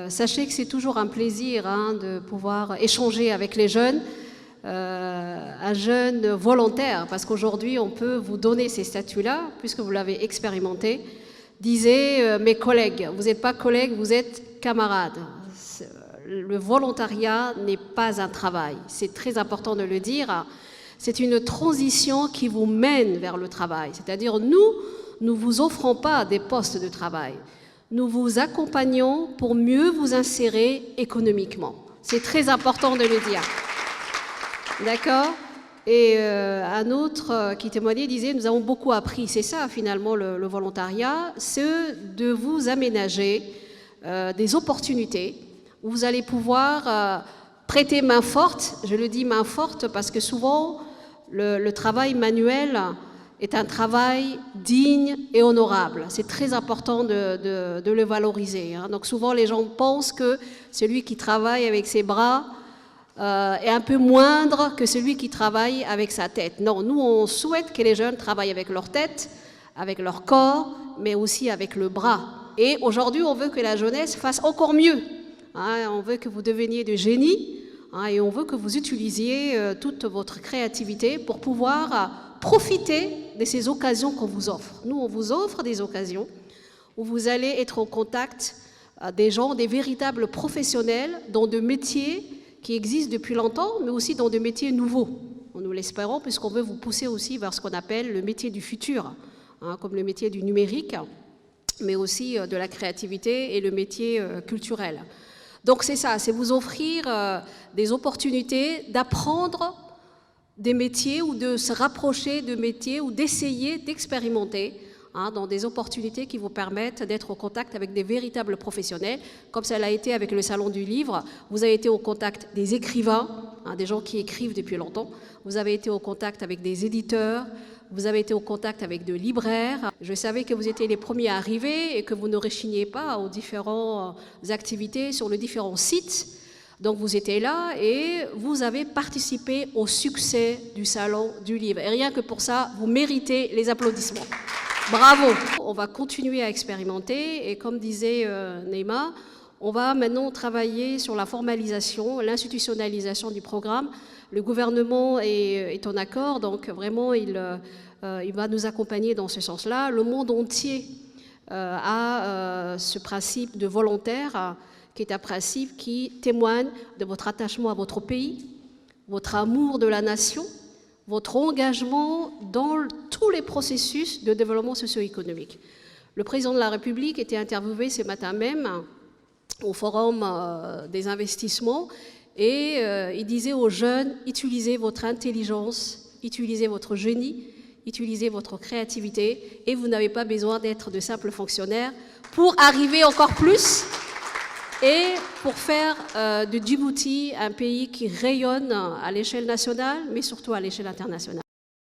Sachez que c'est toujours un plaisir de pouvoir échanger avec les jeunes, un jeune volontaire, parce qu'aujourd'hui on peut vous donner ces statuts-là, puisque vous l'avez expérimenté. Disait mes collègues, vous n'êtes pas collègues, vous êtes camarades. Le volontariat n'est pas un travail, c'est très important de le dire. C'est une transition qui vous mène vers le travail. C'est-à-dire, nous ne vous offrons pas des postes de travail. Nous vous accompagnons pour mieux vous insérer économiquement. C'est très important de le dire. D'accord ? Et un autre qui témoignait disait, nous avons beaucoup appris. C'est ça, finalement, le volontariat, c'est de vous aménager des opportunités où vous allez pouvoir prêter main forte. Je le dis main forte parce que souvent, le travail manuel est un travail digne et honorable. C'est très important de le valoriser. Donc souvent, les gens pensent que celui qui travaille avec ses bras est un peu moindre que celui qui travaille avec sa tête. Non, nous, on souhaite que les jeunes travaillent avec leur tête, avec leur corps, mais aussi avec le bras. Et aujourd'hui, on veut que la jeunesse fasse encore mieux. On veut que vous deveniez de génies et on veut que vous utilisiez toute votre créativité pour pouvoir profiter de ces occasions qu'on vous offre. Nous, on vous offre des occasions où vous allez être au contact des gens, des véritables professionnels dans de métiers qui existent depuis longtemps, mais aussi dans des métiers nouveaux. Nous l'espérons, puisqu'on veut vous pousser aussi vers ce qu'on appelle le métier du futur, comme le métier du numérique, mais aussi de la créativité et le métier culturel. Donc c'est ça, c'est vous offrir des opportunités d'apprendre des métiers ou de se rapprocher de métiers ou d'essayer d'expérimenter dans des opportunités qui vous permettent d'être au contact avec des véritables professionnels, comme ça l'a été avec le Salon du Livre. Vous avez été au contact des écrivains, des gens qui écrivent depuis longtemps. Vous avez été au contact avec des éditeurs. Vous avez été au contact avec de libraires. Je savais que vous étiez les premiers à arriver et que vous ne rechigniez pas aux différentes activités sur les différents sites. Donc vous étiez là et vous avez participé au succès du Salon du Livre. Et rien que pour ça, vous méritez les applaudissements. Bravo! On va continuer à expérimenter et comme disait Neymar, on va maintenant travailler sur la formalisation, l'institutionnalisation du programme. Le gouvernement est en accord, donc vraiment il va nous accompagner dans ce sens-là. Le monde entier a ce principe de volontaire qui est un principe qui témoigne de votre attachement à votre pays, votre amour de la nation, votre engagement dans tous les processus de développement socio-économique. Le président de la République était interviewé ce matin même au Forum des investissements et il disait aux jeunes, utilisez votre intelligence, utilisez votre génie, utilisez votre créativité et vous n'avez pas besoin d'être de simples fonctionnaires pour arriver encore plus et pour faire de Djibouti un pays qui rayonne à l'échelle nationale mais surtout à l'échelle internationale.